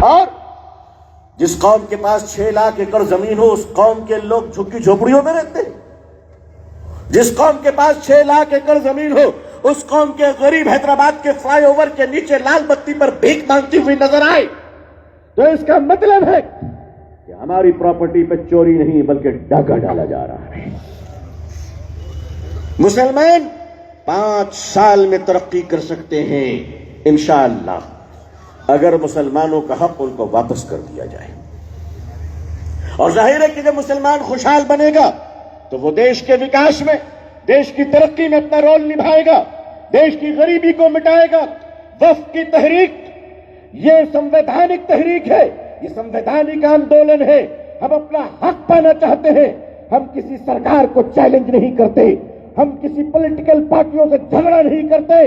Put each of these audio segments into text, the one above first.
اور جس قوم کے پاس 6 لاکھ ایکڑ زمین ہو اس قوم کے لوگ جھگی جھوپڑیوں میں رہتے ہیں. جس قوم کے پاس 6 لاکھ ایکڑ زمین ہو اس قوم کے غریب حیدرآباد کے فلائی اوور کے نیچے لال بتی پر بھیک مانگتی ہوئی نظر آئے تو اس کا مطلب ہے کہ ہماری پراپرٹی پہ چوری نہیں بلکہ ڈاکہ ڈالا جا رہا ہے. مسلمان 5 سال میں ترقی کر سکتے ہیں انشاءاللہ اگر مسلمانوں کا حق ان کو واپس کر دیا جائے. اور ظاہر ہے کہ جب مسلمان خوشحال بنے گا تو وہ دیش کے وکاس میں، دیش کی ترقی میں اپنا رول نبھائے گا، دیش کی غریبی کو مٹائے گا. وفد کی تحریک یہ سمویدھانک تحریک ہے، یہ سمویدھانک آندولن ہے. ہم اپنا حق پانا چاہتے ہیں. ہم کسی سرکار کو چیلنج نہیں کرتے، ہم کسی پولیٹیکل پارٹیوں سے جھگڑا نہیں کرتے.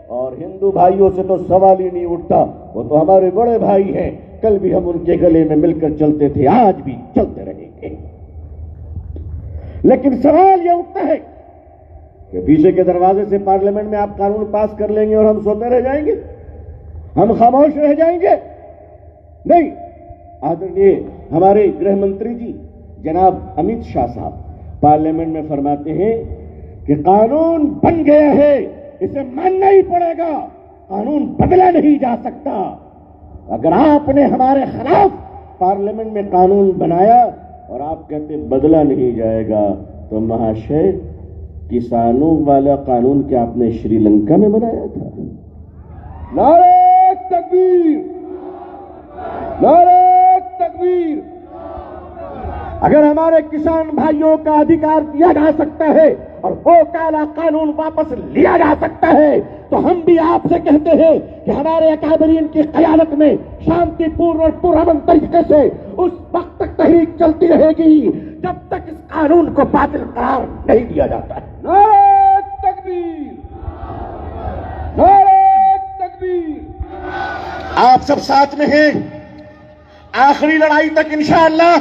اور ہندو بھائیوں سے تو سوال ہی نہیں اٹھتا، وہ تو ہمارے بڑے بھائی ہیں. کل بھی ہم ان کے گلے میں مل کر چلتے تھے، آج بھی چلتے رہیں گے. لیکن سوال یہ اٹھتا ہے کہ پیچھے کے دروازے سے پارلیمنٹ میں آپ قانون پاس کر لیں گے اور ہم سوتے رہ جائیں گے، ہم خاموش رہ جائیں گے؟ نہیں. آدرنیے ہمارے گرہ منتری جی جناب امیت شاہ صاحب پارلیمنٹ میں فرماتے ہیں کہ قانون بن گیا ہے، اسے ماننا ہی پڑے گا، قانون بدلا نہیں جا سکتا. اگر آپ نے ہمارے خلاف پارلیمنٹ میں قانون بنایا اور آپ کہتے بدلا نہیں جائے گا تو مہاشے کسانوں والا قانون کیا آپ نے شری لنکا میں بنایا تھا؟ نعرہ تکبیر، نعرہ تکبیر. اگر ہمارے کسان بھائیوں کا ادھیکار دیا جا سکتا ہے اور وہ کالا قانون واپس لیا جا سکتا ہے تو ہم بھی آپ سے کہتے ہیں کہ ہمارے اکابرین کی قیادت میں شانتی پورن اور پرامن طریقے سے اس وقت تک تحریک چلتی رہے گی جب تک اس قانون کو باطل قرار نہیں دیا جاتا ہے. نعرہ تکبیر، نعرہ تکبیر. آپ سب ساتھ میں ہیں. آخری لڑائی تک انشاءاللہ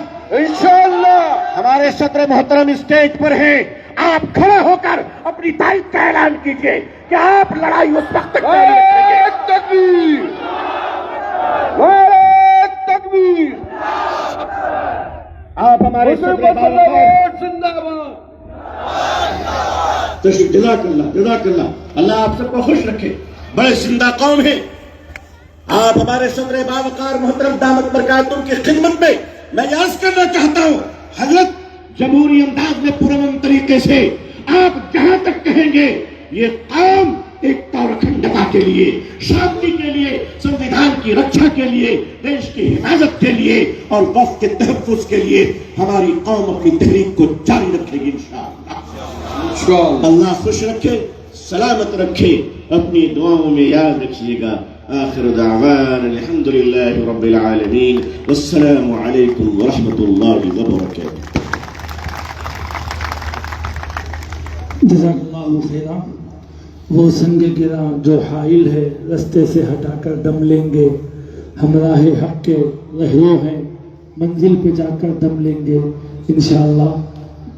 ہمارے صدر محترم اسٹیج پر ہیں. آپ کھڑے ہو کر اپنی تائید کا اعلان کیجئے کہ آپ لڑائی اس وقت تک جاری رکھیں گے. تکبیر، نعرہ تکبیر. آپ ہمارے جزاک اللہ، جزاک اللہ. اللہ آپ سب کو خوش رکھے. بڑے زندہ قوم ہیں آپ. ہمارے صدر باوقار محترم دامت برکاتہم کی خدمت میں میں عرض کرنا چاہتا ہوں حضرت جمہوری انداز میں پرامن طریقے سے آپ جہاں تک کہیں گے یہ قوم ایکتا اور اکھنڈتا کے لیے، شانتی کے لیے، سنویدھان کی رکھا کے لیے، دیش کی حفاظت کے لیے اور وقت کے تحفظ کے لیے ہماری قوم اپنی تحریک کو جاری رکھے گی انشاءاللہ. اللہ خوش رکھے، سلامت رکھے. اپنی دعاؤں میں یاد رکھیے گا. آخر دعوانا الحمدللہ رب العالمین والسلام علیکم ورحمۃ اللہ وبرکاتہ. جزاک اللہ خیرا. وہ سنگ گرا جو حائل ہے رستے سے ہٹا کر دم لیں گے، ہمراہ حق کے رہرو ہیں منزل پہ جا کر دم لیں گے انشاءاللہ.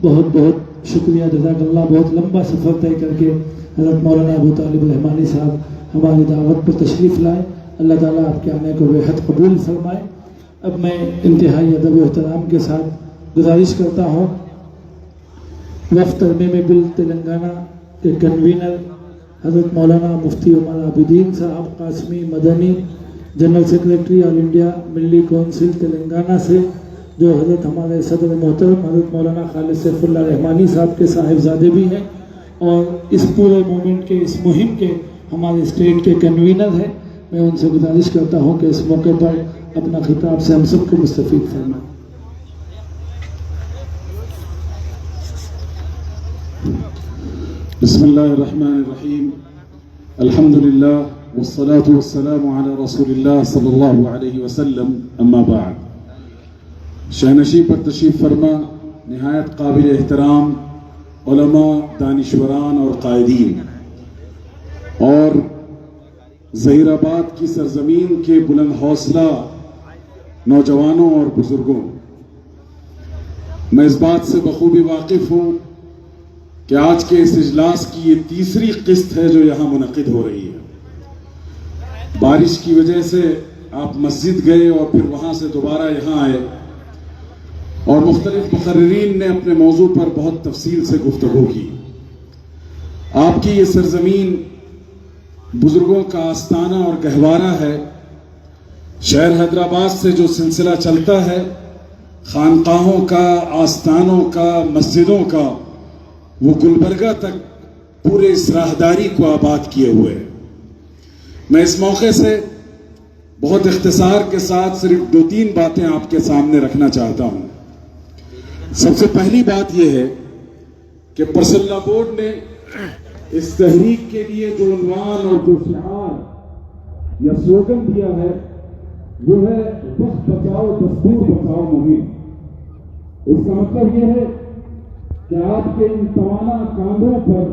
بہت بہت شکریہ، جزاک اللہ. بہت لمبا سفر طے کر کے حضرت مولانا ابو طالب الرحمانی صاحب ہماری دعوت پر تشریف لائے. اللہ تعالیٰ آپ کے آنے کو بےحد قبول فرمائے. اب میں انتہائی ادب و احترام کے ساتھ گزارش کرتا ہوں وفد ترمیم بل تلنگانہ کے کنوینر حضرت مولانا مفتی عمر عابدین صاحب قاسمی مدنی، جنرل سیکریٹری آل انڈیا ملی کونسل تلنگانہ سے، جو حضرت ہمارے صدر محترم حضرت مولانا خالد سیف اللہ رحمانی صاحب کے صاحبزادے بھی ہیں اور اس پورے موومنٹ کے، اس مہم کے ہمارے اسٹیٹ کے کنوینر ہیں. میں ان سے گزارش کرتا ہوں کہ اس موقع پر اپنا خطاب سے ہم سب کو مستفید فرمائیں. بسم اللہ الرحمن الرحیم. الحمدللہ والصلاة والسلام علی رسول اللہ صلی اللہ علیہ وسلم. اما بعد. شہنشی پر تشریف فرما نہایت قابل احترام علماء، دانشوران اور قائدین اور ظہیر آباد کی سرزمین کے بلند حوصلہ نوجوانوں اور بزرگوں، میں اس بات سے بخوبی واقف ہوں کہ آج کے اس اجلاس کی یہ تیسری قسط ہے جو یہاں منعقد ہو رہی ہے. بارش کی وجہ سے آپ مسجد گئے اور پھر وہاں سے دوبارہ یہاں آئے اور مختلف مقررین نے اپنے موضوع پر بہت تفصیل سے گفتگو کی. آپ کی یہ سرزمین بزرگوں کا آستانہ اور گہوارہ ہے. شہر حیدرآباد سے جو سلسلہ چلتا ہے خانقاہوں کا، آستانوں کا، مسجدوں کا، وہ گلبرگہ تک پورے اس راہداری کو آباد کیے ہوئے ہیں. میں اس موقع سے بہت اختصار کے ساتھ صرف 2-3 باتیں آپ کے سامنے رکھنا چاہتا ہوں. سب سے پہلی بات یہ ہے کہ پرسنل لا بورڈ نے اس تحریک کے لیے جو عنوان اور جو شعار یا سلوگن دیا ہے وہ ہے وقت بچاؤ دستور بچاؤ مہم. اس کا مطلب یہ ہے کہ آپ کے ان توانا کاندھوں پر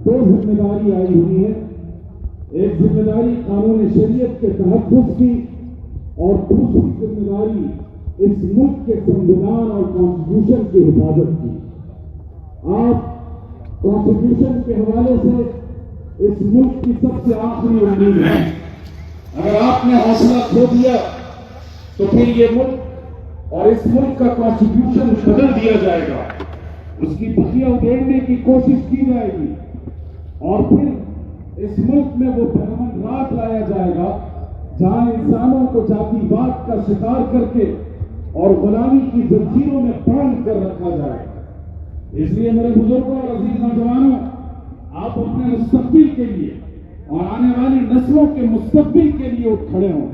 2 ذمہ داری آئی ہوئی ہے. ایک ذمہ داری قانون شریعت کے تحفظ کی اور دوسری ذمہ داری اس ملک کے سنویدھان اور کانسٹیٹیوشن کی حفاظت کی. آپ کانسٹیٹیوشن کے حوالے سے اس ملک کی سب سے آخری امید ہے. اگر آپ نے حوصلہ کھو دیا تو پھر یہ ملک اور اس ملک کا کانسٹیٹیوشن بدل دیا جائے گا، اس کی بخیاں ادھیڑنے کی کوشش کی جائے گی اور پھر اس ملک میں وہ پرامن رات لایا جائے گا جہاں انسانوں کو ذاتی بات کا شکار کر کے اور غلامی کی زنجیروں میں باندھ کر رکھا جائے گا. اس لیے میرے بزرگوں اور عزیز نوجوانوں، آپ اپنے مستقبل کے لیے اور آنے والی نسلوں کے مستقبل کے لیے اٹھ کھڑے ہوں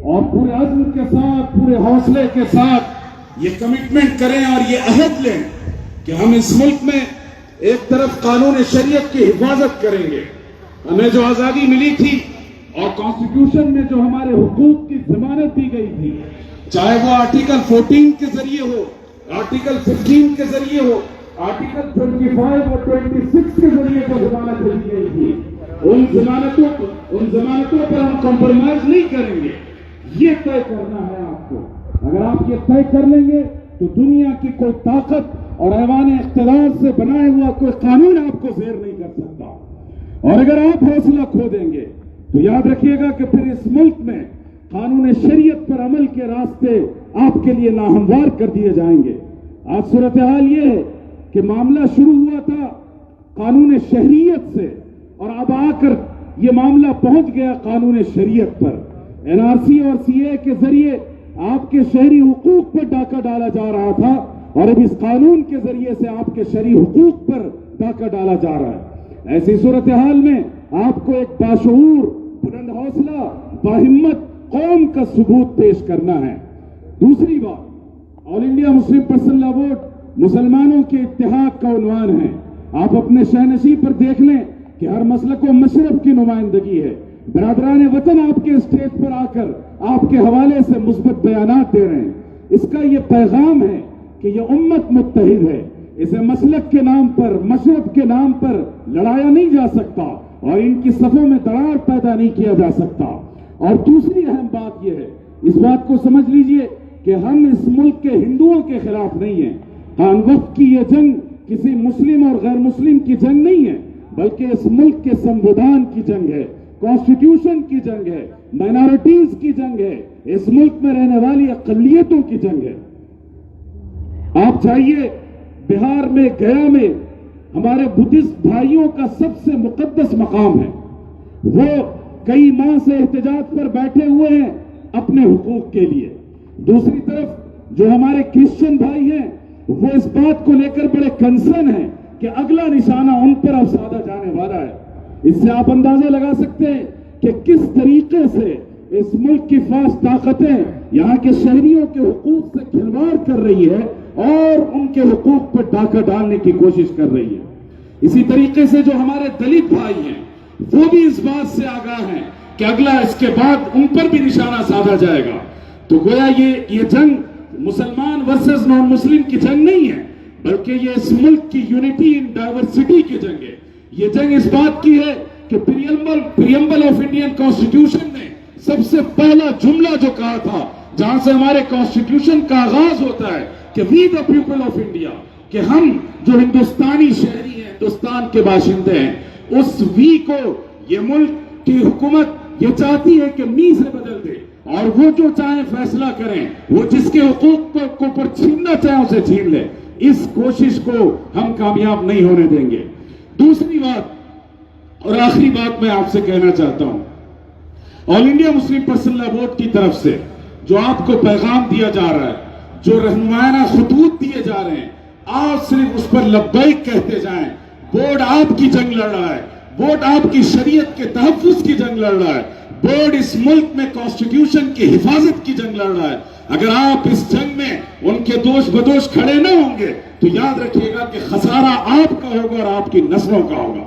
اور پورے عزم کے ساتھ، پورے حوصلے کے ساتھ یہ کمٹمنٹ کریں اور یہ عہد لیں کہ ہم اس ملک میں ایک طرف قانون شریعت کی حفاظت کریں گے. ہمیں جو آزادی ملی تھی اور کانسٹیٹیوشن میں جو ہمارے حقوق کی ضمانت دی گئی تھی، چاہے وہ آرٹیکل 14 کے ذریعے ہو، آرٹیکل 15 کے ذریعے ہو، آرٹیکل 25 اور 26 کے ذریعے جو ضمانت دی گئی تھی، ان ضمانتوں پر ہم کمپرومائز نہیں کریں گے. یہ طے کرنا ہے آپ کو. اگر آپ یہ طے کر لیں گے تو دنیا کی کوئی طاقت اور ایوان اقتدار سے بنایا ہوا کوئی قانون آپ کو زیر نہیں کر سکتا. اور اگر آپ حوصلہ کھو دیں گے تو یاد رکھیے گا کہ پھر اس ملک میں قانون شریعت پر عمل کے راستے آپ کے لیے ناہموار کر دیے جائیں گے. آج صورتحال یہ ہے کہ معاملہ شروع ہوا تھا قانون شہریت سے اور اب آ کر یہ معاملہ پہنچ گیا قانون شریعت پر. NRC اور CA کے ذریعے آپ کے شہری حقوق پر ڈاکہ ڈالا جا رہا تھا اور اب اس قانون کے ذریعے سے آپ کے شہری حقوق پر ڈاکہ ڈالا جا رہا ہے. ایسی صورتحال میں آپ کو ایک باشعور، بلند حوصلہ، باہمت قوم کا ثبوت پیش کرنا ہے. دوسری بات، آل انڈیا مسلم پرسنل لا بورڈ مسلمانوں کے اتحاد کا عنوان ہے. آپ اپنے شہنشین پر دیکھ لیں کہ ہر مسلک و مشرب کی نمائندگی ہے. برادران وطن آپ کے اسٹیج پر آ کر آپ کے حوالے سے مثبت بیانات دے رہے ہیں. اس کا یہ پیغام ہے کہ یہ امت متحد ہے. اسے مسلک کے نام پر، مشرب کے نام پر لڑایا نہیں جا سکتا اور ان کی صفوں میں دراڑ پیدا نہیں کیا جا سکتا. اور دوسری اہم بات یہ ہے، اس بات کو سمجھ لیجئے کہ ہم اس ملک کے ہندوؤں کے خلاف نہیں ہیں. خان وقت کی یہ جنگ کسی مسلم اور غیر مسلم کی جنگ نہیں ہے، بلکہ اس ملک کے سنویدھان کی جنگ ہے، کانسٹیٹیوشن کی جنگ ہے، مائنارٹیز کی جنگ ہے، اس ملک میں رہنے والی اقلیتوں کی جنگ ہے. آپ جائیے بہار میں، گیا میں ہمارے بدھسٹ بھائیوں کا سب سے مقدس مقام ہے. وہ کئی ماہ سے احتجاج پر بیٹھے ہوئے ہیں اپنے حقوق کے لیے. دوسری طرف جو ہمارے کرسچن بھائی ہیں وہ اس بات کو لے کر بڑے کنسرن ہیں کہ اگلا نشانہ ان پر اب سادہ جانے والا ہے. اس سے آپ اندازہ لگا سکتے ہیں کہ کس طریقے سے اس ملک کی فاش طاقتیں یہاں کے شہریوں کے حقوق سے کھلواڑ کر رہی ہے اور ان کے حقوق پر ڈاکہ ڈالنے کی کوشش کر رہی ہے. اسی طریقے سے جو ہمارے دلت بھائی ہیں وہ بھی اس بات سے آگاہ ہیں کہ اگلا اس کے بعد ان پر بھی نشانہ سادھا جائے گا. تو گویا یہ جنگ مسلمان ورسز نان مسلم کی جنگ نہیں ہے، بلکہ یہ اس ملک کی یونٹی ان ڈائیورسٹی کی جنگ ہے. یہ جنگ اس بات کی ہے کہ پریمبل آف انڈین کانسٹیٹیوشن نے سب سے پہلا جملہ جو کہا تھا، جہاں سے ہمارے کانسٹیٹیوشن کا آغاز ہوتا ہے کہ وی دا پیپل آف انڈیا، کہ ہم جو ہندوستانی شہری ہیں، ہندوستان کے باشندے ہیں، اس وی کو یہ ملک کی حکومت یہ چاہتی ہے کہ می سے بدل دے. اور وہ جو چاہیں فیصلہ کریں, وہ جس کے حقوق کو پر چھیننا چاہیں اسے چھین لے. اس کوشش کو ہم کامیاب نہیں ہونے دیں گے. دوسری بات اور آخری بات میں آپ سے کہنا چاہتا ہوں, آل انڈیا مسلم پرسنل لا بورڈ کی طرف سے جو آپ کو پیغام دیا جا رہا ہے, جو رہنمائانہ خطوط دیے جا رہے ہیں, آپ صرف اس پر لبیک کہتے جائیں. بورڈ آپ کی جنگ لڑ رہا ہے, بورڈ آپ کی شریعت کے تحفظ کی جنگ لڑ رہا ہے, بورڈ اس ملک میں کانسٹیٹیوشن کی حفاظت کی جنگ لڑ رہا ہے. اگر آپ اس جنگ میں ان کے دوش بدوش کھڑے نہ ہوں گے تو یاد رکھیے گا کہ خسارہ آپ کا ہوگا اور آپ کی نسلوں کا ہوگا.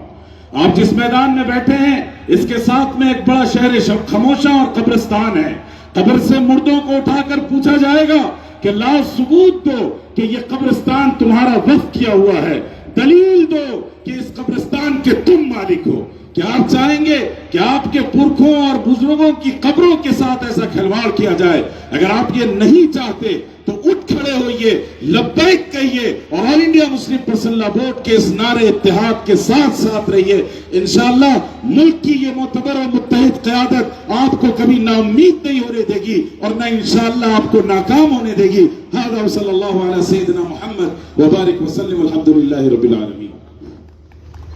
آپ جس میدان میں بیٹھے ہیں اس کے ساتھ میں ایک بڑا شہر خاموشہ اور قبرستان ہے. قبر سے مردوں کو اٹھا کر پوچھا جائے گا کہ لاؤ ثبوت دو کہ یہ قبرستان تمہارا وقف کیا ہوا ہے, دلیل دو کہ اس قبرستان کے تم مالک ہو. کیا آپ چاہیں گے کہ آپ کے پرکھوں اور بزرگوں کی قبروں کے ساتھ ایسا کھلواڑ کیا جائے؟ اگر آپ یہ نہیں چاہتے تو اٹھ کھڑے ہوئیے, لبیک کہیے اور آل انڈیا مسلم پرسنل لا بورڈ کے اس نعرے اتحاد کے ساتھ ساتھ رہیے. انشاءاللہ ملک کی یہ معتبر اور متحد قیادت آپ کو کبھی نا امید نہیں ہونے دے گی اور نہ انشاءاللہ آپ کو ناکام ہونے دے گی. ھذا وصلی اللہ علی سیدنا محمد وبارک وسلم الحمدللہ رب العالمین.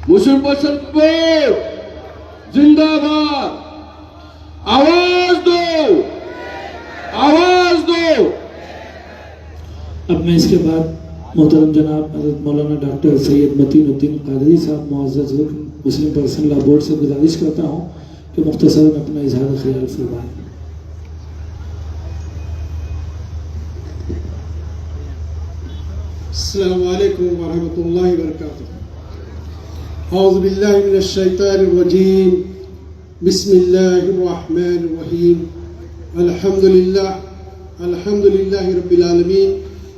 مسلم پرسنل بورڈ زندہ باد. آواز دو, آواز دو. اب میں اس کے بعد محترم جناب حضرت مولانا ڈاکٹر سید متین الدین قادری صاحب معزز رکن مسلم پرسنل لا بورڈ سے گزارش کرتا ہوں کہ مختصراً اپنا اظہار خیال فرمائیں. السلام علیکم ورحمۃ اللہ وبرکاتہ. اعوذ باللہ من الشیطان الرجیم. بسم اللہ الرحمن الرحیم. الحمدللہ رب العالمین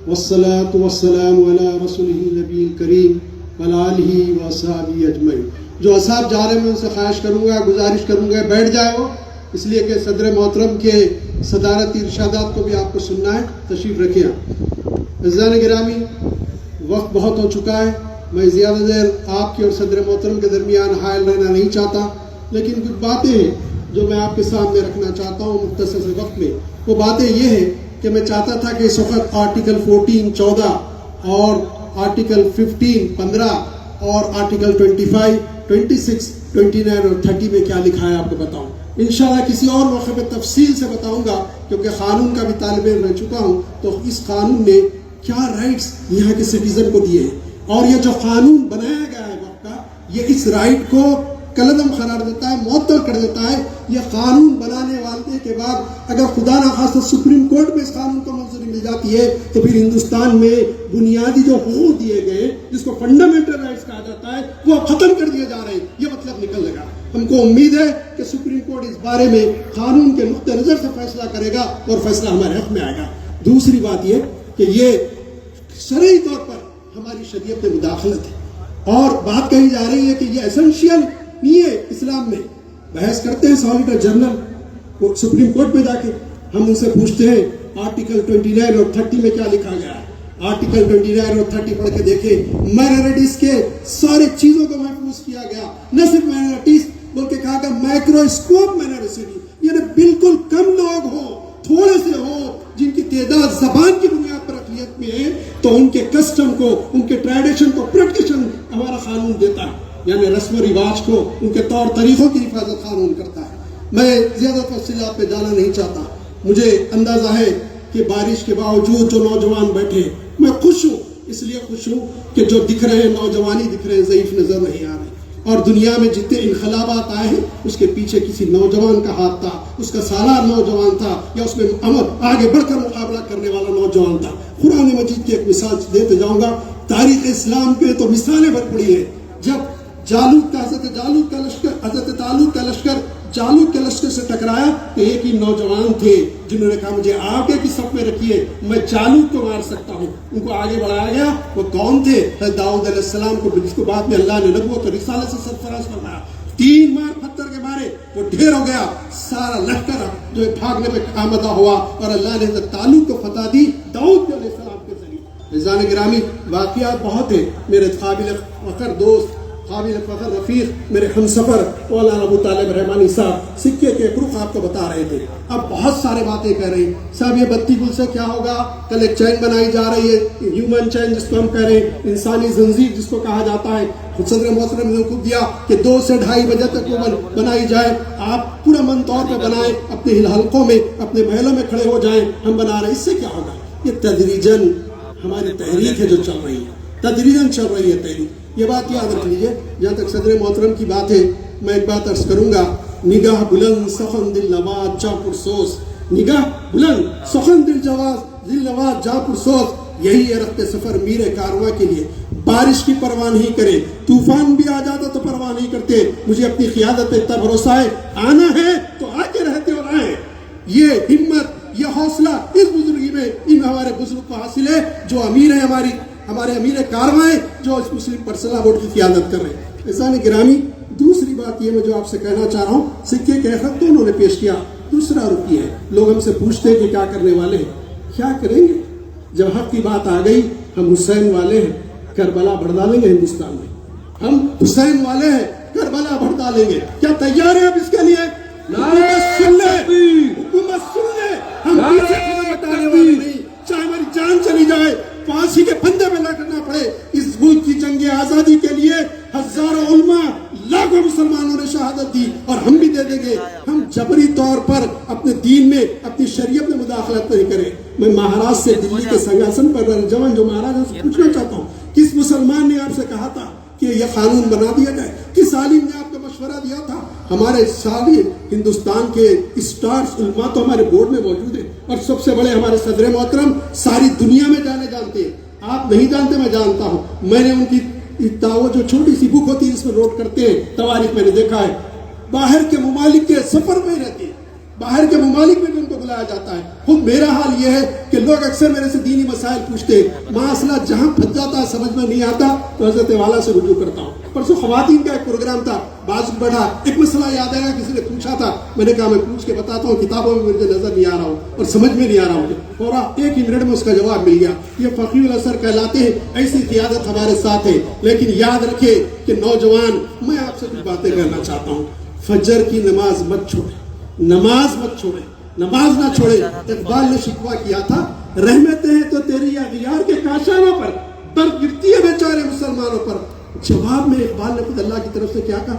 والصلاة والسلام علی رسولہ النبی الکریم وعلی آلہ واصحابہ اجمعین. جو اصحاب جا رہے ہیں میں ان سے خواہش کروں گا, گزارش کروں گا بیٹھ جائے ہو, اس لیے کہ صدر محترم کے صدارتی ارشادات کو بھی آپ کو سننا ہے. تشریف رکھیں. عزیزان گرامی, وقت بہت ہو چکا ہے. میں زیادہ دیر آپ کے اور صدر محترم کے درمیان حائل رہنا نہیں چاہتا, لیکن کچھ باتیں ہیں جو میں آپ کے سامنے رکھنا چاہتا ہوں مختصر سے وقت میں. وہ باتیں یہ ہیں کہ میں چاہتا تھا کہ اس وقت آرٹیکل 14 14 اور آرٹیکل 15 15 اور آرٹیکل 25 26 29 اور 30 میں کیا لکھا ہے آپ کو بتاؤں. انشاءاللہ کسی اور موقع پہ تفصیل سے بتاؤں گا, کیونکہ قانون کا بھی طالب علم رہ چکا ہوں. تو اس قانون نے کیا رائٹس یہاں کے سٹیزن کو دیے ہیں, اور یہ جو قانون بنایا گیا ہے وقت کا, یہ اس رائٹ کو کلعدم قرار دیتا ہے, معطل کر دیتا ہے. یہ قانون بنانے والے کے بعد اگر خدا نخواستہ سپریم کورٹ میں اس قانون کو منظوری مل جاتی ہے تو پھر ہندوستان میں بنیادی جو حقوق دیے گئے جس کو فنڈامنٹل رائٹس کہا جاتا ہے وہ ختم کر دیے جا رہے ہیں. یہ مطلب نکل لگا. ہم کو امید ہے کہ سپریم کورٹ اس بارے میں قانون کے نقطہ نظر سے فیصلہ کرے گا اور فیصلہ ہمارے حق میں آئے گا. دوسری بات یہ کہ یہ شرعی طور پر ہماری شریعت میں مداخلت ہے, اور بات کہی جا رہی ہے کہ یہ ایسنشیل نہیں ہے اسلام میں. بحث کرتے ہیں سالیسیٹر جنرل سپریم کورٹ میں جا کے, ہم ان سے پوچھتے ہیں آرٹیکل 29 اور 30 میں کیا لکھا گیا ہے. آرٹیکل 29 اور 30 پڑھ کے دیکھیں. مائنورٹیز کے سارے چیزوں کو محفوظ کیا گیا, نہ صرف مائنورٹیز بلکہ کہا گیا مائکروسکوپ مائنورٹی, یعنی بالکل کم لوگ ہوں, تھوڑے سے ہوں جن کی تعداد زبان کی بنیاد پر اقلیت میں ہے, تو ان کے کسٹم کو, ان کے ٹریڈیشن کو پروٹیکشن ہمارا قانون دیتا ہے. یعنی رسم و رواج کو, ان کے طور طریقوں کی حفاظت قانون کرتا ہے. میں زیادہ تفصیلات پہ جانا نہیں چاہتا. مجھے اندازہ ہے کہ بارش کے باوجود جو نوجوان بیٹھے, میں خوش ہوں. اس لیے خوش ہوں کہ جو دکھ رہے ہیں نوجوانی دکھ رہے ہیں, ضعیف نظر نہیں آ رہے. اور دنیا میں جتنے انقلابات آئے ہیں اس کے پیچھے کسی نوجوان کا ہاتھ تھا, اس کا سالار نوجوان تھا, یا اس میں آگے بڑھ کر مقابلہ کرنے والا نوجوان تھا. قرآن مجید کی ایک مثال دیتے جاؤں گا. تاریخ اسلام پہ تو مثالیں بھر پڑی ہیں. جب حضرت طالوت کا لشکر جالوت کے لشکر سے ٹکرایا تو ایک ہی نوجوان تھے جنہوں نے کہا مجھے آگے کی صف میں رکھیے, میں جالوت کو مار سکتا ہوں. ان کو آگے بڑھایا گیا. وہ کون تھے؟ داؤد علیہ السلام کو, جس کو بعد میں اللہ نے نبوت اور رسالت سے سرفراز فرمایا. 3 مار پتھر کے مارے وہ ڈھیر ہو گیا. سارا لشکر جو بھاگنے پہ آمدہ ہوا اور اللہ نے طالوت کو فتح دی داؤد علیہ السلام کے ذریعے. عزیزان گرامی, واقعات بہت ہیں. میرے قابل فخر دوست, قابل فخر رفیق, میرے ہمسفر مولانا ابو طالب رحمانی صاحب, سکھ سکے کے ایک رخ آپ کو بتا رہے تھے. اب بہت سارے باتیں کہہ رہے ہیں صاحب یہ بتی گل سے کیا ہوگا, کل ایک چین بنائی جا رہی ہے, ہیومن چین جس کو ہم کہہ رہے ہیں, انسانی زنجیر جس کو کہا جاتا ہے. صدر محترم نے حکم دیا کہ 2 سے 2:30 بجے تک وہ بنائی جائے. آپ پورا من طور پہ بنائیں, اپنے حلقوں میں اپنے محلوں میں کھڑے ہو جائیں, ہم بنا رہے ہیں. اس سے کیا ہوگا؟ یہ تدریجاً ہماری تحریک ہے جو چل رہی ہے, تدریجاً چل رہی ہے تحریک. یہ بات یاد رکھ لیجیے. جہاں تک صدر محترم کی بات ہے, میں ایک بات عرض کروں گا. نگاہ بلند سخن دل نواز جاں پرسوز, نگاہ بلند سخن دل نواز جاں پرسوز, یہی ہے رخت سفر میر کارواں کے لیے. بارش کی پرواہ نہیں کرے, طوفان بھی آ جاتا تو پرواہ نہیں کرتے. مجھے اپنی قیادت پہ اتنا بھروسہ ہے, آنا ہے تو آگے رہتے اور آئیں. یہ ہمت, یہ حوصلہ اس بزرگی میں ان ہمارے بزرگ کو حاصل ہے جو امیر ہیں, ہمارے امیر کارواں ہیں, جو اس مسلم پرسنل بورڈ کی قیادت کر رہے ہیں. عزیزان گرامی, دوسری بات یہ میں جو آپ سے کہنا چاہ رہا ہوں, سکے کے خط تو انہوں نے پیش کیا, دوسرا رخ یہ ہے. لوگ ہم سے پوچھتے ہیں کہ کیا کرنے والے ہیں, کیا کریں گے؟ جب حق کی بات آ گئی, ہم حسین والے ہیں, کربلا بڑھ ڈالیں گے ہندوستان میں. ہم حسین والے ہیں, کربلا بڑھ ڈالیں گے. کیا تیار ہیں آپ اس کے لیے؟ حکومت سن لے, حکومت سن لے, ہم پیچھے قدم ہٹانے والے نہیں. چاہے ہماری جان چلی جائے, پھانسی کے پھندے میں لٹکنا پڑے, اس ملک کی جنگ آزادی کے لیے ہزاروں علماء, لاکھوں مسلمانوں نے شہادت دی, اور ہم بھی دے دیں گے. ہم جبری طور پر اپنے دین میں, اپنی شریعت میں مداخلت نہیں کریں. میں مہاراشٹر سے دلی کے سنگاسن پر جوان جو مہاراج ہے سے پوچھنا چاہتا ہوں, کس مسلمان نے آپ سے کہا تھا کہ یہ قانون بنا دیا جائے؟ کس عالم نے آپ کو مشورہ دیا تھا؟ ہمارے سارے ہندوستان کے اسٹارز علماء تو ہمارے بورڈ میں موجود ہیں, اور سب سے بڑے ہمارے صدر محترم ساری دنیا میں جانتے ہیں. آپ نہیں جانتے, میں جانتا ہوں. میں نے ان کی جو چھوٹی سی بک ہوتی ہے جس میں نوٹ کرتے ہیں تواریخ, میں نے دیکھا ہے. باہر کے ممالک کے سفر میں رہتے ہیں, باہر کے ممالک میں بھی ان کو بلایا جاتا ہے. خود میرا حال یہ ہے کہ لوگ اکثر میرے سے دینی مسائل پوچھتے ہیں, مسئلہ جہاں پھنس جاتا ہے, سمجھ میں نہیں آتا, تو حضرت والا سے رجوع کرتا ہوں. پرسوں خواتین کا ایک پروگرام تھا, باز بڑھا, ایک مسئلہ یاد آیا, کسی نے پوچھا تھا, میں نے کہا میں پوچھ کے بتاتا ہوں, کتابوں میں مجھے نظر نہیں آ رہا ہوں اور سمجھ میں نہیں آ رہا مجھے, اور 1 ہی منٹ میں اس کا جواب مل گیا. یہ فقیہ الاثر کہلاتے ہیں. ایسی قیادت ہمارے ساتھ ہے. لیکن یاد رکھے کہ نوجوان, میں آپ سے کچھ باتیں کرنا چاہتا ہوں. فجر کی نماز مت چھوڑے, نماز مت چھوڑے, نماز نہ چھوڑے. اقبال نے شکوہ کیا تھا, رحمتیں ہیں تو تیری اغیار کے کاشانوں پر, برف گرتی ہے بیچارے مسلمانوں پر. جواب میں اقبال نے خود اللہ کی طرف سے کیا کہا,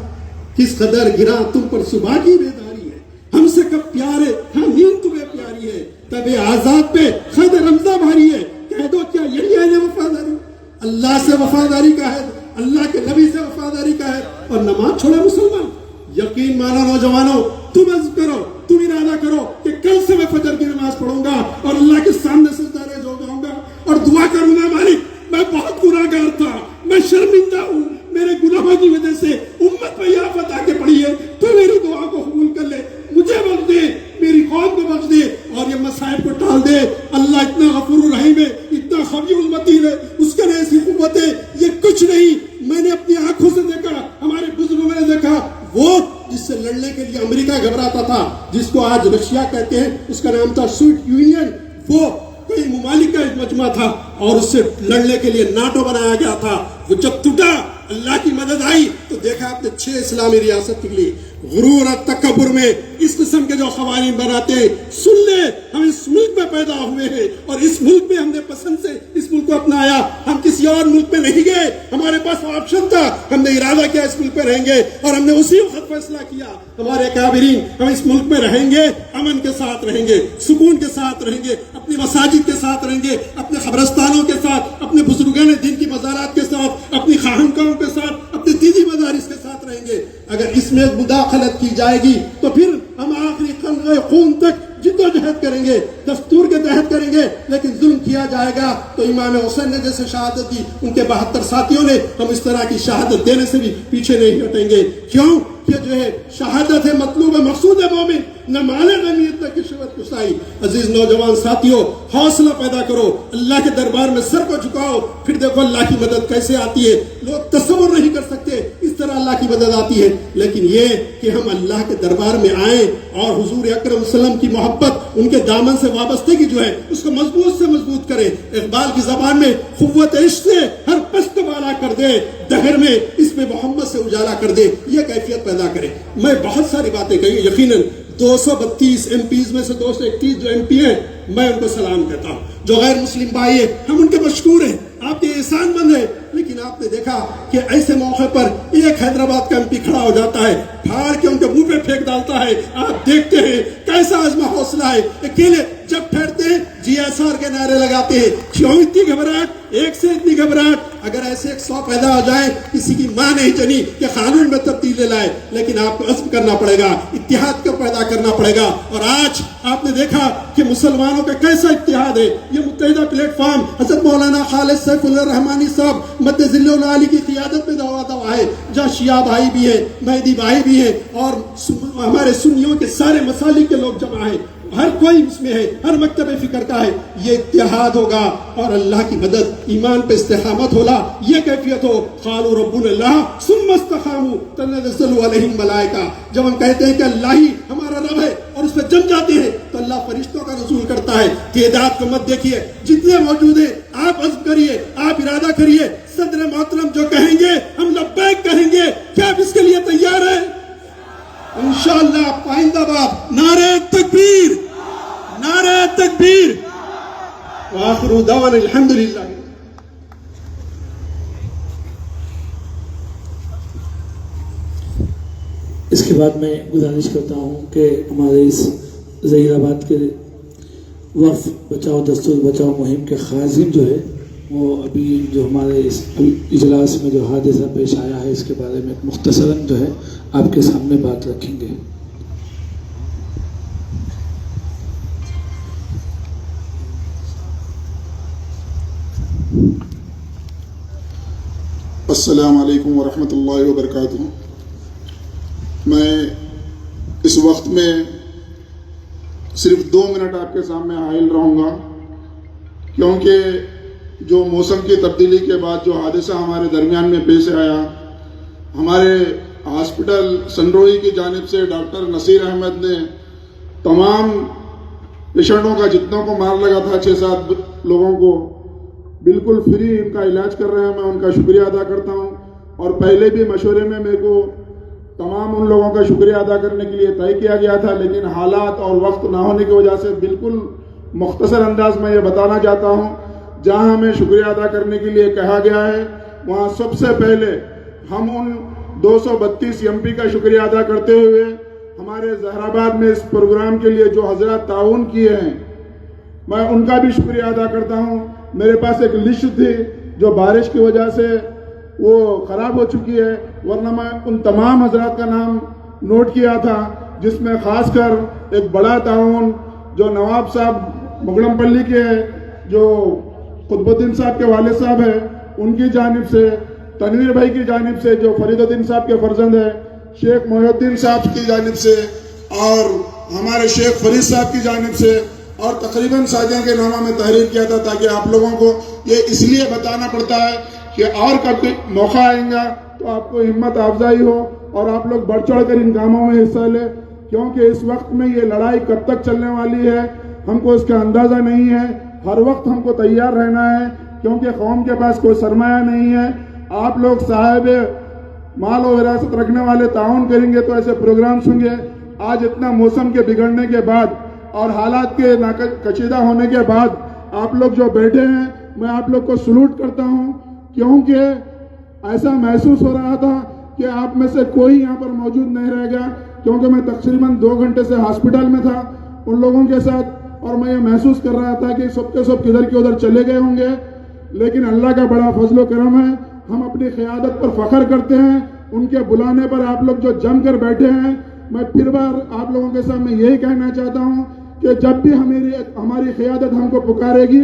کس قدر گرا تم پر صبح کی بیداری ہے, ہم سے کب پیارے, ہاں نیند تمہیں پیاری ہے, تب آزاد پہ خد رمضہ بھاری ہے, کہہ دو کیا یہی ہے وفاداری؟ اللہ سے وفاداری کا ہے, اللہ کے نبی سے وفاداری کا ہے, اور نماز چھوڑے مسلمان. یقین مانا نوجوانوں, تم عزم کرو, تم ارادہ کرو کہ کل سے میں فجر کی نماز پڑھوں گا اور اللہ کے سامنے سجدہ ریز ہو جاؤں گا اور دعا کروں گا, مالک میں بہت گناہگار تھا, میں شرمندہ ہوں, میرے گناہوں کی وجہ سے امت پہ یہ آفت آ کے پڑی ہے, تو میری دعا کو قبول کر لے, مجھے بخش دے, میری قوم کو بخش دے, اور یہ مصائب کو ٹال دے. اللہ اتنا غفور الرحیم ہے, اتنا خبیر المتین ہے, اس کے ایسی قوت ہے, یہ کچھ نہیں. میں نے اپنی آنکھوں سے دیکھا, ہمارے بزرگوں نے دیکھا, وہ جس سے لڑنے کے لیے امریکہ گھبراتا تھا, جس کو آج رشیا کہتے ہیں, اس کا نام تھا سوویت یونین, وہ کئی ممالک کا ایک مجمع تھا, اور اس سے لڑنے کے لیے ناٹو بنایا گیا تھا. وہ جب ٹوٹا, اللہ کی مدد آئی, تو دیکھا آپ نے 6 اسلامی ریاست نکلی. غرور اور تکبر میں اس قسم کے جو قوانین بناتے ہیں, سن لے, ہم اس ملک میں پیدا ہوئے ہیں, اور اس ملک میں ہم نے پسند سے اس ملک کو اپنایا. ہم کسی اور ملک میں نہیں گئے, ہمارے پاس آپشن تھا, ہم نے ارادہ کیا اس ملک پہ رہیں گے, اور ہم نے اسی وقت فیصلہ کیا, ہمارے اکابرین, ہم اس ملک میں رہیں گے, امن کے ساتھ رہیں گے, سکون کے ساتھ رہیں گے, اپنی مساجد کے ساتھ رہیں گے, اپنے قبرستانوں کے ساتھ, اپنے بزرگان دین کی مزارات کے ساتھ, اپنی خانقاہوں کے ساتھ, اپنی دینی مدارس کے ساتھ رہیں گے. اگر اس میں مداخلت کی جائے گی تو پھر ہم آخری قطرہ خون تک جدوجہد کریں گے, دستور کے تحت کریں گے. لیکن ظلم کیا جائے گا تو امام حسین نے جیسے شہادت دی, ان کے 72 ساتھیوں نے, ہم اس طرح کی شہادت دینے سے بھی پیچھے نہیں ہٹیں گے. کیوں کہ جو ہے شہادت ہے, مطلوب ہے, مقصود ہے مومن, نہ مال غنیمت تک کشوت کسائی. عزیز نوجوان ساتھیوں, حوصلہ پیدا کرو, اللہ کے دربار میں سر کو جھکاؤ, پھر دیکھو اللہ کی مدد کیسے آتی ہے. لوگ تصور نہیں کر سکتے اس طرح اللہ کی مدد آتی ہے. لیکن یہ کہ ہم اللہ کے دربار میں آئیں اور حضور اکرم صلی اللہ علیہ وسلم کی محبت, ان کے دامن سے وابستگی جو ہے اس کو مضبوط سے مضبوط کریں. اقبال کی زبان میں قوت عشق سے ہر پست والا کر دے، دہر میں اس میں محمد سے اجالا کر دے، یہ کیفیت پیدا کرے۔ میں بہت ساری باتیں کہی، یقیناً 232 ایم پیز میں سے 231 جو ایم پی ہیں میں ان کو سلام کہتا ہوں، جو غیر مسلم بھائی ہیں ہم ان کے مشکور ہیں، آپ کے احسان مند ہیں، لیکن آپ نے دیکھا کہ ایسے موقع پر ایک حیدرآباد کا ایم پی کھڑا ہو جاتا ہے، پھاڑ کے ان کے منہ پہ پھینک ڈالتا ہے، آپ دیکھتے ہیں کیسا عزم حوصلہ ہے، اکیلے جب ٹھہرتے ہیں جی ایس آر کے نعرے لگاتے ہیں، کیوں اتنی گھبراہٹ، ایک سے اتنی گھبراہٹ؟ اگر ایسے 100 پیدا ہو جائیں، کسی کی ماں نہیں چلی کہ قانون میں تبدیلی لائے، لیکن آپ کو عزم کرنا پڑے گا، اتحاد کو پیدا کرنا پڑے گا۔ اور آج آپ نے دیکھا کہ مسلمانوں کا کیسا اتحاد ہے، یہ متحدہ پلیٹ فارم حضرت مولانا خالد سیف اللہ رحمانی صاحب مد ذل العالی کی قیادت میں دوا ہے، جہاں شیعہ بھائی بھی ہیں، مہدی بھائی بھی ہیں، اور ہمارے سنیوں کے سارے مسالک کے لوگ جمع ہیں، ہر کوئی اس میں ہے، ہر مکتب فکر کا ہے، یہ اتحاد ہوگا اور اللہ کی مدد، ایمان پہ استقامت ہوگا، یہ کیفیت ہو۔ قالوا ربنا اللہ ثم استقاموا تنزل علیہم الملائکہ، جب ہم کہتے ہیں کہ اللہ ہی ہمارا رب ہے اور اس پہ جم جاتے ہیں تو اللہ فرشتوں کا نزول کرتا ہے۔ تعداد کو مت دیکھیے، جتنے موجود ہیں آپ عزم کریے، آپ ارادہ کریے، صدر محترم جو کہیں گے ہم لبیک کہیں گے، کیا آپ اس کے لیے تیار ہیں؟ انشاءاللہ پائندہ باد نعرہ تکبیر، نعرہ تکبیر، وآخر دعوانا الحمدللہ۔ اس کے بعد میں گزارش کرتا ہوں کہ ہمارے اس ظہیر آباد کے وقف بچاؤ دستور بچاؤ مہم کے خازن جو ہے وہ ابھی جو ہمارے اس اجلاس میں جو حادثہ پیش آیا ہے اس کے بارے میں مختصراً جو ہے آپ کے سامنے بات رکھیں گے۔ السلام علیکم ورحمۃ اللہ وبرکاتہ۔ میں اس وقت میں صرف 2 منٹ آپ کے سامنے حائل رہوں گا، کیونکہ جو موسم کی تبدیلی کے بعد جو حادثہ ہمارے درمیان میں پیش آیا، ہمارے ہاسپٹل سنروئی کی جانب سے ڈاکٹر نصیر احمد نے تمام پیشنٹوں کا جتنوں کو مار لگا تھا 6-7 لوگوں کو بالکل فری ان کا علاج کر رہے ہیں، میں ان کا شکریہ ادا کرتا ہوں۔ اور پہلے بھی مشورے میں میرے کو تمام ان لوگوں کا شکریہ ادا کرنے کے لیے طے کیا گیا تھا، لیکن حالات اور وقت نہ ہونے کی وجہ سے بالکل مختصر انداز میں یہ بتانا چاہتا ہوں، جہاں ہمیں شکریہ ادا کرنے کے لیے کہا گیا ہے وہاں سب سے پہلے ہم ان 232 ایم پی کا شکریہ ادا کرتے ہوئے ہمارے ظہیر آباد میں اس پروگرام کے لیے جو حضرات تعاون کیے ہیں میں ان کا بھی شکریہ ادا کرتا ہوں۔ میرے پاس ایک لسٹ تھی جو بارش کی وجہ سے وہ خراب ہو چکی ہے، ورنہ میں ان تمام حضرات کا نام نوٹ کیا تھا، جس میں خاص کر ایک بڑا تعاون جو نواب صاحب مگڑم پلی کے جو قطب الدین صاحب کے والد صاحب ہیں ان کی جانب سے، تنویر بھائی کی جانب سے جو فرید الدین صاحب کے فرزند ہیں، شیخ محی الدین صاحب کی جانب سے، اور ہمارے شیخ فرید صاحب کی جانب سے، اور تقریباً ساتھیوں کے ناموں میں تحریر کیا تھا، تاکہ آپ لوگوں کو یہ اس لیے بتانا پڑتا ہے کہ اور کبھی موقع آئیں گا تو آپ کو ہمت افزائی ہو اور آپ لوگ بڑھ چڑھ کر ان کاموں میں حصہ لیں، کیونکہ اس وقت میں یہ لڑائی کب تک چلنے والی ہے ہم کو اس کا اندازہ نہیں ہے۔ ہر وقت ہم کو تیار رہنا ہے، کیونکہ قوم کے پاس کوئی سرمایہ نہیں ہے۔ آپ لوگ صاحب مال و وراثت رکھنے والے تعاون کریں گے تو ایسے پروگرامز ہوں گے۔ آج اتنا موسم کے بگڑنے کے بعد اور حالات کے کشیدہ ہونے کے بعد آپ لوگ جو بیٹھے ہیں میں آپ لوگ کو سلوٹ کرتا ہوں، کیونکہ ایسا محسوس ہو رہا تھا کہ آپ میں سے کوئی یہاں پر موجود نہیں رہ گیا، کیونکہ میں تقریباً 2 گھنٹے سے ہاسپٹل میں تھا ان لوگوں کے ساتھ، اور میں یہ محسوس کر رہا تھا کہ سب کے سب کدھر کے ادھر چلے گئے ہوں گے، لیکن اللہ کا بڑا فضل و کرم ہے، ہم اپنی قیادت پر فخر کرتے ہیں۔ ان کے بلانے پر آپ لوگ جو جم کر بیٹھے ہیں، میں پھر بار آپ لوگوں کے سامنے یہی کہنا چاہتا ہوں کہ جب بھی ہماری قیادت ہم کو پکارے گی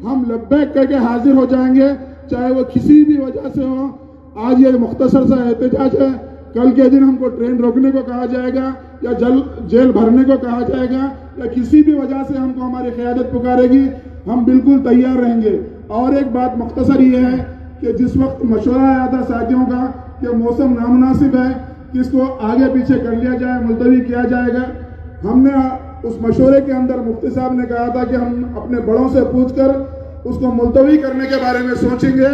ہم لبیک کہہ کے حاضر ہو جائیں گے، چاہے وہ کسی بھی وجہ سے ہو۔ آج یہ مختصر سا احتجاج ہے، کل کے دن ہم کو ٹرین روکنے کو کہا جائے گا یا جیل بھرنے کو کہا جائے گا، یا کسی بھی وجہ سے ہم کو ہماری قیادت پکارے گی، ہم بالکل تیار رہیں گے۔ اور ایک بات مختصر یہ ہے کہ جس وقت مشورہ آیا تھا ساتھیوں کا کہ موسم نامناسب ہے، کس کو آگے پیچھے کر لیا جائے، ملتوی کیا جائے گا، ہم نے اس مشورے کے اندر مفتی صاحب نے کہا تھا کہ ہم اپنے بڑوں سے پوچھ کر اس کو ملتوی کرنے کے بارے میں سوچیں گے۔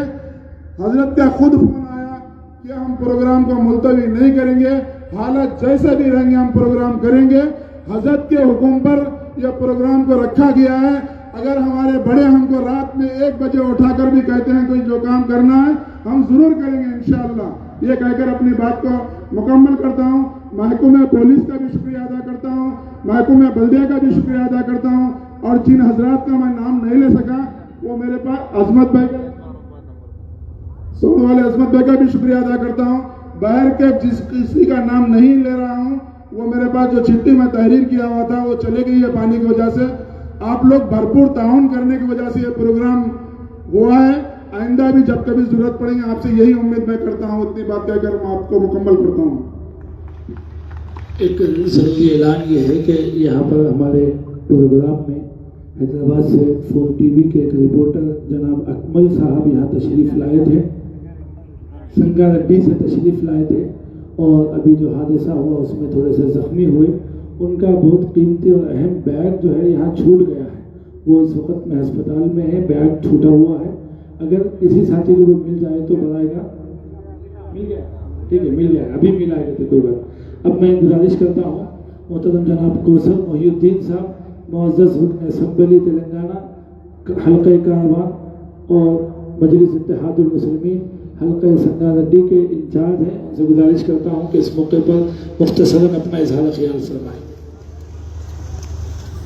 حضرت کا خود فون آیا کہ ہم پروگرام کو ملتوی نہیں کریں گے، حالت جیسے بھی رہیں گے ہم پروگرام کریں گے۔ حضرت کے حکم پر یہ پروگرام کو رکھا گیا ہے۔ اگر ہمارے بڑے ہم کو رات میں 1 بجے اٹھا کر بھی کہتے ہیں کوئی جو کام کرنا ہے ہم ضرور کریں گے انشاءاللہ، یہ کہہ کر اپنی بات کو مکمل کرتا ہوں۔ محکمہ پولیس کا بھی شکریہ ادا کرتا ہوں، محکمہ بلدیہ کا بھی شکریہ ادا کرتا ہوں، اور جن حضرات کا میں نام نہیں لے سکا وہ میرے پاس عظمت بھائی سوڑ والے عظمت بھائی کا بھی شکریہ ادا کرتا ہوں۔ باہر کے جس کسی کا نام نہیں لے رہا ہوں، وہ میرے پاس جو چٹھی میں تحریر کیا ہوا تھا وہ چلے گئی ہے پانی کی وجہ سے۔ آپ لوگ بھرپور تعاون کرنے کی وجہ سے یہ پروگرام ہوا ہے۔ آئندہ بھی جب کبھی ضرورت پڑے گی آپ سے یہی امید میں کرتا ہوں، اتنی بات کہہ کر میں آپ کو مکمل کرتا ہوں۔ ایک ضروری اعلان یہ ہے کہ یہاں پر ہمارے پروگرام میں حیدرآباد سے 4 ٹی وی کے ایک رپورٹر جناب اکمل صاحب یہاں تشریف لائے تھے، سنگا ریڈی سے تشریف لائے تھے، اور ابھی جو حادثہ ہوا اس میں تھوڑے سے زخمی ہوئے۔ ان کا بہت قیمتی اور اہم بیگ جو ہے یہاں چھوٹ گیا ہے، وہ اس وقت میں ہسپتال میں ہے، بیگ چھوٹا ہوا ہے۔ اگر کسی ساتھی کو مل جائے تو بتائے گا، مل گیا، ٹھیک ہے، مل جائے، ابھی مل آئے گا تو کوئی بات۔ اب میں گزارش کرتا ہوں محترم جناب کوثر محی الدین صاحب، معزز رکن اسمبلی تلنگانہ حلقہ کاروان اور مجلس اتحاد المسلمین حلقہ سنگاریڈی کے انچارج ہیں، ان سے گزارش کرتا ہوں کہ اس موقع پر مختصراً اپنا اظہار خیال فرمائیں۔